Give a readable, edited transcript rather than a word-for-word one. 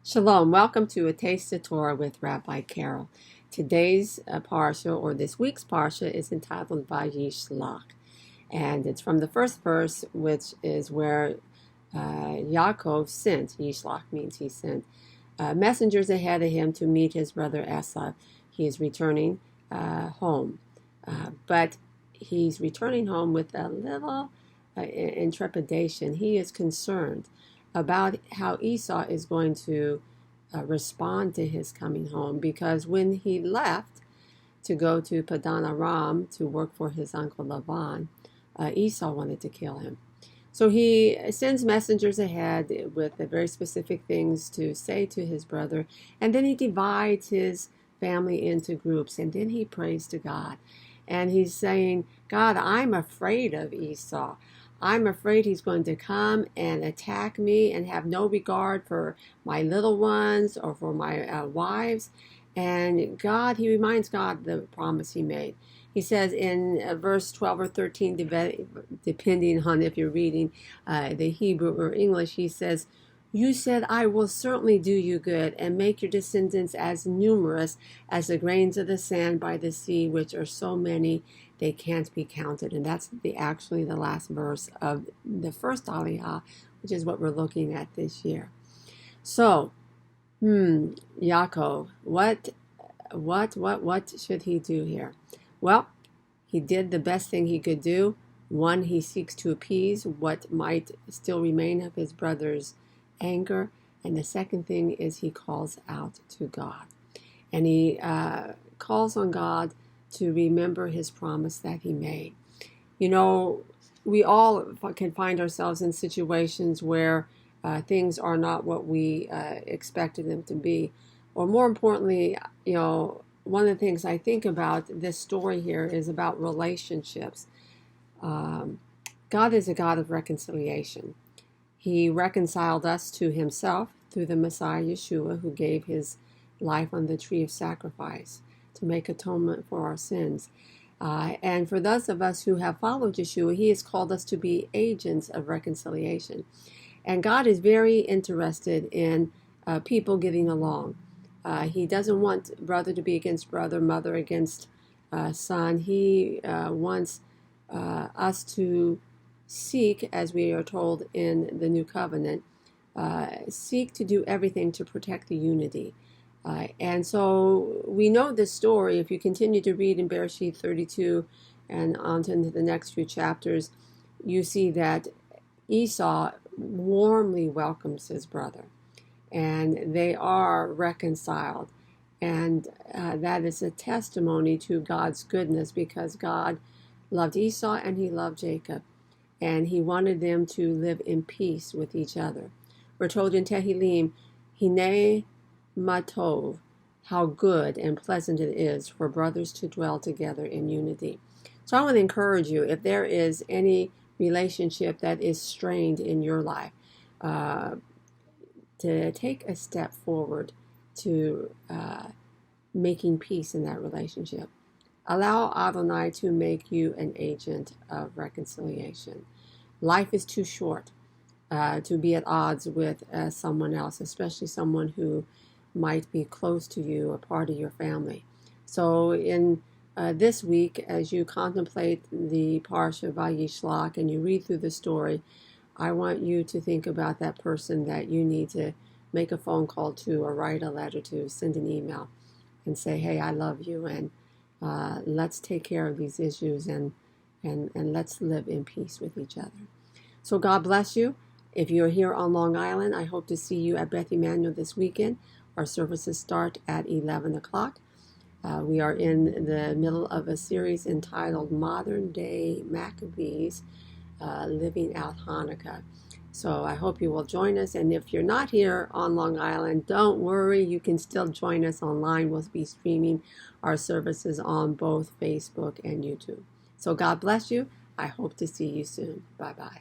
Shalom, welcome to A Taste of Torah with Rabbi Carol. Today's parsha, or this week's parsha, is entitled VaYishlach, and it's from the first verse, which is where Yaakov sent. Yishlach means he sent messengers ahead of him to meet his brother Esau. He is returning home, but he's returning home with a little intrepidation. He is concerned about how Esau is going to respond to his coming home, because when he left to go to Padan Aram to work for his uncle Laban, Esau wanted to kill him. So he sends messengers ahead with very specific things to say to his brother, and then he divides his family into groups, and then he prays to God. And he's saying, God, I'm afraid of Esau. I'm afraid he's going to come and attack me and have no regard for my little ones or for my wives. And God, he reminds God the promise he made. He says in verse 12 or 13, depending on if you're reading the Hebrew or English, he says, you said, I will certainly do you good and make your descendants as numerous as the grains of the sand by the sea, which are so many they can't be counted. And that's actually the last verse of the first Aliyah, which is what we're looking at this year. So, Yaakov, what should he do here? Well, he did the best thing he could do. One, he seeks to appease what might still remain of his brother's anger. And the second thing is he calls out to God. And he calls on God to remember his promise that he made. You know, we all can find ourselves in situations where things are not what we expected them to be. Or more importantly, you know, one of the things I think about this story here is about relationships. God is a God of reconciliation. He reconciled us to himself through the Messiah Yeshua, who gave his life on the tree of sacrifice to make atonement for our sins. And for those of us who have followed Yeshua, he has called us to be agents of reconciliation. And God is very interested in people getting along. He doesn't want brother to be against brother, mother against son. He wants us to seek, as we are told in the New Covenant, seek to do everything to protect the unity. And so we know this story. If you continue to read in Bereshit 32 and on to the next few chapters, you see that Esau warmly welcomes his brother, and they are reconciled. And that is a testimony to God's goodness, because God loved Esau and he loved Jacob, and he wanted them to live in peace with each other. We're told in Tehillim, Hinei Matov, how good and pleasant it is for brothers to dwell together in unity. So I want to encourage you, if there is any relationship that is strained in your life, to take a step forward to making peace in that relationship. Allow Adonai to make you an agent of reconciliation. Life is too short to be at odds with someone else, especially someone who might be close to you, a part of your family. So in this week, as you contemplate the Parsha VaYishlach and you read through the story, I want you to think about that person that you need to make a phone call to, or write a letter to, send an email, and say, hey, I love you, and let's take care of these issues, and let's live in peace with each other. So God bless you. If you're here on Long Island, I hope to see you at Beth Emanuel this weekend. Our services start at 11 o'clock. We are in the middle of a series entitled Modern Day Maccabees, Living Out Hanukkah. So I hope you will join us. And if you're not here on Long Island, don't worry. You can still join us online. We'll be streaming our services on both Facebook and YouTube. So God bless you. I hope to see you soon. Bye-bye.